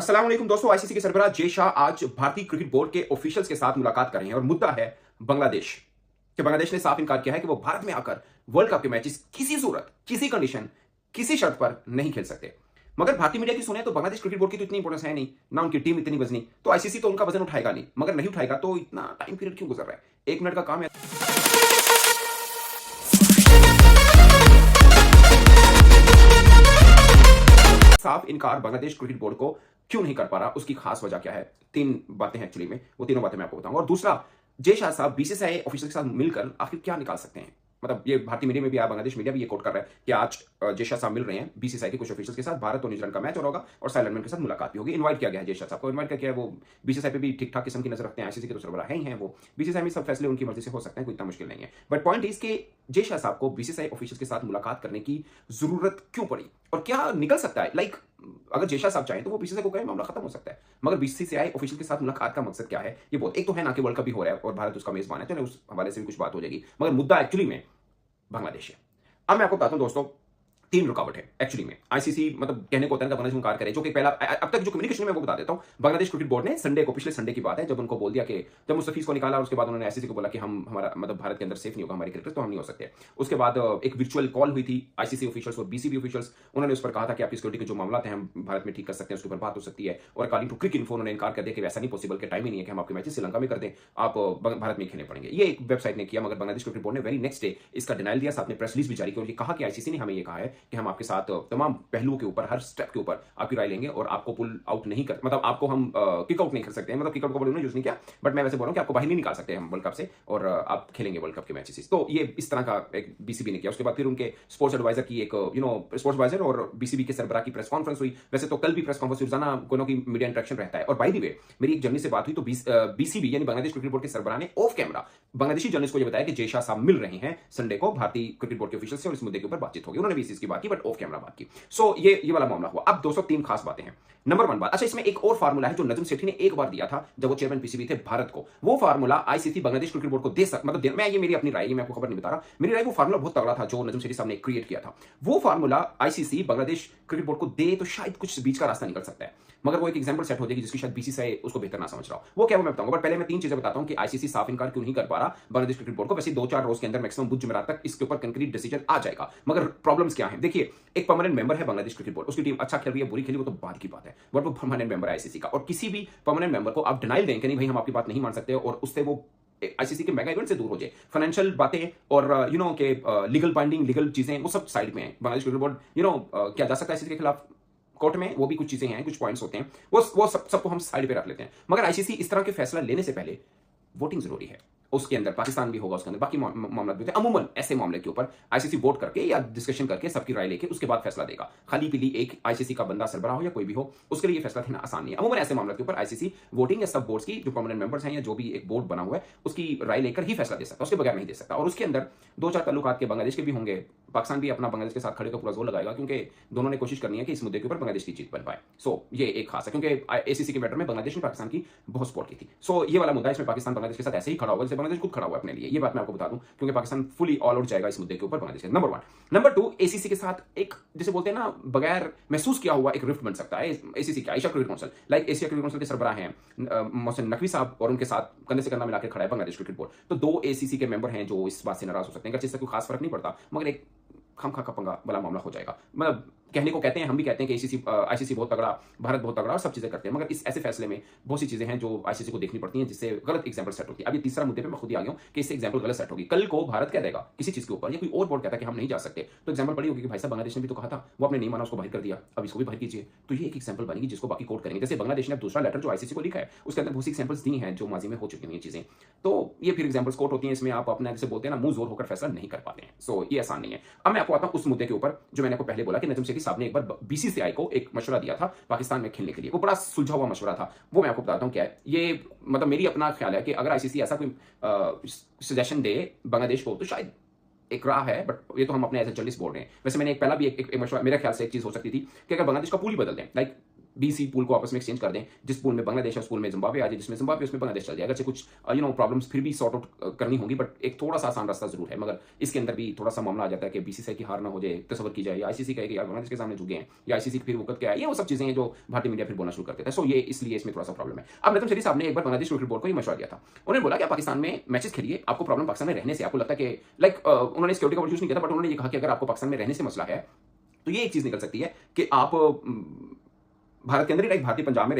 अस्सलाम वालेकुम दोस्तों। आईसीसी के सरबराह जय शाह आज भारतीय क्रिकेट बोर्ड के ऑफिशियल्स के साथ मुलाकात कर रहे हैं और मुद्दा है बांग्लादेश। कि बांग्लादेश ने साफ इनकार किया है कि वो भारत में आकर वर्ल्ड कप के मैचेस किसी सूरत, किसी कंडीशन, किसी शर्त पर नहीं खेल सकते। मगर भारतीय मीडिया की सुने तो बांग्लादेश क्रिकेट बोर्ड की तो इतनी इंपोर्टेंस है नहीं, ना उनकी टीम इतनी वजनी, तो आईसीसी तो उनका वजन उठाएगा नहीं। मगर नहीं उठाएगा तो इतना टाइम पीरियड क्यों गुजर रहा है? 1 मिनट का काम है। साफ इनकार बांग्लादेश क्रिकेट बोर्ड को क्यों नहीं कर पा रहा, उसकी खास वजह क्या है? 3 बातें हैं एक्चुअली में, वो तीनों बातें मैं आपको बताऊंगा। और दूसरा, जय शाह साहब बीसीसीआई ऑफिशियल के साथ मिलकर आखिर क्या निकाल सकते हैं? मतलब ये भारतीय मीडिया में भी आया, बांग्लादेश मीडिया भी ये कोट कर रहा है कि आज जय शाह साहब मिल रहे हैं बीसीसीआई के कुछ ऑफिशियल्स के साथ। भारत और न्यूजीलैंड का मैच हो रहा होगा और साइलेंट के साथ मुलाकात भी होगी। इनवाइट किया गया है जय शाह साहब को, इनवाइट किया है। वो बीसीसीआई पे भी ठीक ठाक किस्म की नजर रखते हैं, आईसीसी के तो सरबराह ही हैं वो। बीसीसीआई में सब फैसले उनकी मर्जी से हो सकते हैं, कोई इतना मुश्किल नहीं है। बट पॉइंट इज कि जय शाह साहब को बीसीसीआई ऑफिशियल्स के साथ मुलाकात करने की जरूरत क्यों पड़ी और क्या निकल सकता है? लाइक अगर जय शाह साहब चाहें तो वो बीसीसीआई को कहें, मामला खत्म हो सकता है। मगर बीसीसीआई ऑफिशियल के साथ मुलाकात का मकसद क्या है? ये बहुत एक तो है ना कि वर्ल्ड कप भी हो रहा है और भारत उसका मेजबान है, तो उस हवाले से भी कुछ बात हो जाएगी। मगर मुद्दा एक्चुअली में बांग्लादेश है। अब मैं आपको बताता हूं दोस्तों, 3 रुकावट है एक्चुअली में। आईसीसी मतलब कहने को होता है बांग्लादेश इनकार करे, जो कि पहला अब तक जो कम्युनिकेशन में वो बता देता हूं। बांग्लादेश क्रिकेट बोर्ड ने संडे को, पिछले संडे की बात है, जब उनको बोल दिया कि जब मुस्तफीज को निकाला और उसके बाद उन्होंने आईसीसी को बोला कि हम हमारा मतलब भारत के अंदर सेफ नहीं होगा हमारे क्रिकेटर्स, तो हम नहीं हो सकते। उसके बाद एक वर्चुअल कॉल हुई थी आईसीसी ऑफिशियल्स और बीसीबी ऑफिशियल्स। उन्होंने उस पर कहा था कि आपकी सिक्योरिटी के जो मामला हैं हम भारत में ठीक कर सकते हैं, उसके ऊपर बात हो सकती है। और अकॉर्डिंग टू क्रिक इन्फो उन्होंने इनकार कर दिया कि वैसा नहीं पॉसिबल, के टाइम ही नहीं है कि हम आपके मैचेस श्रीलंका में कर दें, आप भारत में खेलने पड़ेंगे। ये एक वेबसाइट ने किया, मगर बांग्लादेश क्रिकेट बोर्ड ने वेरी नेक्स्ट डे इसका डिनाइल दिया, साथ में प्रेस रिलीज भी जारी की और ये कहा कि आईसीसी ने हमें ये कहा है कि हम आपके साथ तमाम पहलुओं के ऊपर, हर स्टेप के ऊपर आपकी राय लेंगे और आपको पुल आउट नहीं कर, मतलब आपको हम किक आउट नहीं कर सकते हैं। मतलब किक आउट का वर्ड उन्होंने यूज नहीं किया, बट मैं वैसे बोल रहा हूं कि आपको बाहर नहीं निकाल सकते हम वर्ल्ड कप से और आप खेलेंगे वर्ल्ड कप के मैचेस। तो ये इस तरह का एक बीसीबी ने किया। उसके बाद फिर उनके स्पोर्ट्स एडवाइजर की एक स्पोर्ट्स एडवाइजर और बीसीबी के सरबराह की प्रेस कॉन्फ्रेंस हुई। वैसे तो कल भी प्रेस कॉन्फ्रेंस रोजाना कोनो की मीडिया इंटरेक्शन रहता है। और बाय द वे मेरी एक जर्नलिस्ट से बात हुई तो बीसीबी यानी बांग्लादेश क्रिकेट बोर्ड के सरबराह ने ऑफ कैमरा बांग्लादेशी जर्नलिस्ट को यह बताया कि जय शाह साहब मिल रहे हैं संडे को भारतीय क्रिकेट बोर्ड के ऑफिशियल से और इस मुद्दे के ऊपर बातचीत होगी। उन्होंने भी इस चीज की बात की, बट ऑफ कैमरा बात की। सो ये वाला मामला हुआ। अब 203 खास बातें हैं। नंबर 1 बात, अच्छा इसमें एक और फार्मूला है जो नजम सेठी ने एक बार दिया था जब वो चेयरमैन पीसीबी थे भारत को। वो formula ICC Bangladesh cricket board को दे सकता, मतलब मैं ये मेरी अपनी राय है, मैं आपको खबर नहीं बता रहा, मेरी राय वो फार्मूला बहुत तगड़ा था जो नजम सेठी साहब ने क्रिएट किया था। वो formula ICC Bangladesh cricket board को दे तो शायद कुछ बीच का रास्ता निकल सकता है, मगर वो एक एग्जांपल सेट हो जाएगी जिसकी शायद बीसीसीआई उसको बेहतर ना समझ रहा हो। वो क्या, वो मैं बताऊंगा। बट पहले मैं 3 चीजें बताता हूं कि आईसीसी साफ इनकार क्यों नहीं कर पा रहा बांग्लादेश क्रिकेट बोर्ड को। वैसे 2-4 रोज के अंदर मैक्सिमम बुध जुमेरात तक इसके ऊपर कंक्रीट डिसीजन आ जाएगा। मगर प्रॉब्लम्स क्या है? देखिए, एक परमानेंट मेंबर है बांग्लादेश क्रिकेट बोर्ड, उसकी टीम अच्छा खेल रही है, बुरी खेली, वो तो बाद की बात है, बट वो परमानेंट मेंबर है आईसीसी का। और किसी भी परमानेंट मेंबर को आप डिनाइल दें कि नहीं भाई हम आपकी बात नहीं मान सकते और उससे वो आईसीसी के मेगा इवेंट से दूर हो जाए, फाइनेंशियल बातें और के लीगल बाइंडिंग, लीगल चीजें वो सब साइड में है। बांग्लादेश क्रिकेट बोर्ड क्या जा सकता है आईसीसी के खिलाफ कोर्ट में, वो भी कुछ चीजें हैं, कुछ पॉइंट्स होते हैं, वो सबको हम साइड पे रख लेते हैं। मगर आईसीसी इस तरह के फैसला लेने से पहले वोटिंग जरूरी है। उसके अंदर पाकिस्तान भी होगा, उसके अंदर बाकी मामला भी होते हैं। अमूमन ऐसे मामले के ऊपर आईसीसी वोट करके या डिस्कशन करके सबकी राय लेके उसके बाद फैसला देगा। खाली पीली एक आईसीसी का बंदा सरबराह हो या कोई भी हो, उसके लिए फैसला देना आसान नहीं है। अमूमन ऐसे मामले के ऊपर आईसीसी वोटिंग या सब बोर्ड्स की जो परमानेंट मेंबर्स हैं या जो भी एक बोर्ड बना हुआ है उसकी राय लेकर ही फैसला दे सकता है, उसके बगैर नहीं दे सकता। और उसके अंदर 2-4 ताल्लुकात के बांग्लादेश के भी होंगे। पाकिस्तान भी अपना बांग्लादेश के साथ खड़े होकर पूरा जोर लगाएगा क्योंकि दोनों ने कोशिश करनी है कि इस मुद्दे के ऊपर बांग्लादेश की जीत बन पाए। सो ये एक खास है क्योंकि एसीसी के मैटर में बांग्लादेश ने पाकिस्तान की बहुत सपोर्ट की थी। सो ये वाला मुद्दा, इसमें पाकिस्तान बांग्लादेश के साथ ऐसे ही खड़ा होगा जैसे बांग्लादेश खुद खड़ा हुआ अपने लिए। ये बात मैं आपको बता दूं क्योंकि पाकिस्तान फुली ऑल आउट जाएगा इस मुद्दे के ऊपर बांग्लादेश के। नंबर 1। नंबर 2, एसीसी के साथ एक जिसे बोलते हैं ना बगैर महसूस किया हुआ एक रिफ्ट बन सकता है। एसीसी क्या, Asia cricket council, like Asia cricket council के सरबराह हैं मोहसिन नकवी साहब और उनके साथ कंधे से कंधा मिलाकर खड़ा है बांग्लादेश क्रिकेट बोर्ड। तो 2 एसीसी के मेंबर हैं जो इस बात से नाराज हो सकते हैं, जिससे कोई खास फर्क नहीं पड़ता, मगर एक खामखा का पंगा वाला मामला हो जाएगा। मतलब कहने को कहते हैं, हम भी कहते हैं कि आईसीसी बहुत तगड़ा, भारत बहुत तगड़ा और सब चीजें करते हैं, मगर इस ऐसे फैसले में बहुत सी चीजें हैं जो आईसीसी को देखनी पड़ती हैं जिससे गलत एग्जांपल सेट होती है। अब ये तीसरा मुद्दे पे मैं खुद ही आ गया हूं कि इससे एग्जांपल गलत सेट होगी। कल को भारत कह देगा किसी चीज के ऊपर या कोई और बोर्ड कहता है कि हम नहीं जा सकते, तो एग्जांपल पड़ी होगी कि भाई साहब बांग्लादेश ने भी तो कहा था, वो आपने नहीं माना, उसको बाहर कर दिया, अब इसको भी बाहर कीजिए। तो ये एक एग्जांपल बनेगी जिसको बाकी कोर्ट करेंगे। जैसे बांग्लादेश ने अब दूसरा लेटर जो आईसीसी को लिखा है उसके अंदर बहुत सी एग्जांपल्स दी हैं जो माजी में हो चुकी हुई चीजें, तो ये फिर एग्जांपल्स कोर्ट होती हैं। इसमें आप अपने जैसे बोलते हैं ना मुंह जोर होकर फैसला नहीं कर पाते हैं। सो ये आसान नहीं है। अब मैं आपको आता हूं उस मुद्दे के ऊपर जो मैंने आपको पहले बोला कि नजम सेठी साहब ने एक बार बीसीसीआई को एक मशवरा दिया था पाकिस्तान में खेलने के लिए। वो बड़ा सुलझा हुआ मशवरा था, वो मैं आपको बताता हूं क्या है। ये मतलब मेरी अपना ख्याल है कि अगर आईसीसी ऐसा कोई सजेशन दे बांग्लादेश को तो शायद एक राह है, बट ये तो हम अपने एज ए जर्नलिस्ट बोल रहे हैं। वैसे मैंने एक पहला भी एक मशवरा, मेरे ख्याल से एक चीज हो सकती थी कि अगर बांग्लादेश का पूल ही बदल दें, लाइक BC पूल को आपस में एक्सचेंज कर दें, जिस पूल में बांग्लादेश है उस पूल में जिम्बाब्वे आ जाए, जिसमें जिम्बाब्वे उसमें बांग्लादेश चल जाए। अगरचे कुछ प्रॉब्लम्स फिर भी सॉर्ट आउट करनी होंगी, बट एक थोड़ा सा आसान रास्ता जरूर है। मगर इसके अंदर भी थोड़ा सा मामला आ जाता है कि BCCI की हार ना हो जाए, तस्वर की जाए, या ICC कहे कि यार बांग्लादेश के सामने झुके हैं, या ICC फिर वक्त क्या है, ये वो सब चीजें हैं जो भारतीय मीडिया फिर बोलना शुरू कर देता है। सो ये इसलिए इसमें थोड़ा सा प्रॉब्लम है। अब नतम शरीफ साहब ने एक बार बांग्लादेश क्रिकेट बोर्ड को ये मशवरा दिया था। उन्होंने बोला कि आप पाकिस्तान में मैचेस खेलिए, आपको प्रॉब्लम पाकिस्तान में रहने से, आपको लगता है कि उन्होंने सिक्योरिटी का वर्ड यूज नहीं किया था, बट उन्होंने ये कहा कि अगर आपको पाकिस्तान में रहने से मसला है तो ये एक चीज निकल सकती है कि आप भारत के अंदर ही, लाइक भारतीय पंजाब में